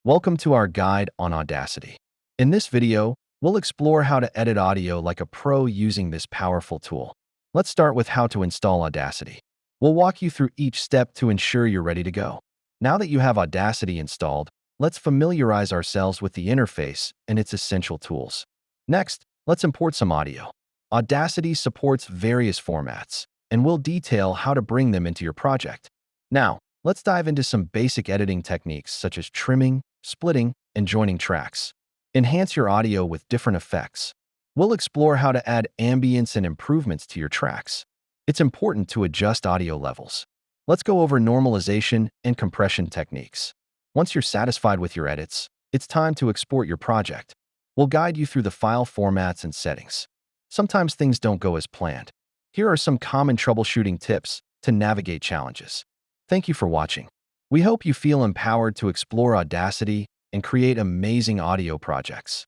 Welcome to our guide on Audacity. In this video, we'll explore how to edit audio like a pro using this powerful tool. Let's start with how to install Audacity. We'll walk you through each step to ensure you're ready to go. Now that you have Audacity installed, let's familiarize ourselves with the interface and its essential tools. Next, let's import some audio. Audacity supports various formats, and we'll detail how to bring them into your project. Now, let's dive into some basic editing techniques such as trimming, splitting, and joining tracks. Enhance your audio with different effects. We'll explore how to add ambience and improvements to your tracks. It's important to adjust audio levels. Let's go over normalization and compression techniques. Once you're satisfied with your edits, it's time to export your project. We'll guide you through the file formats and settings. Sometimes things don't go as planned. Here are some common troubleshooting tips to navigate challenges. Thank you for watching. We hope you feel empowered to explore Audacity and create amazing audio projects.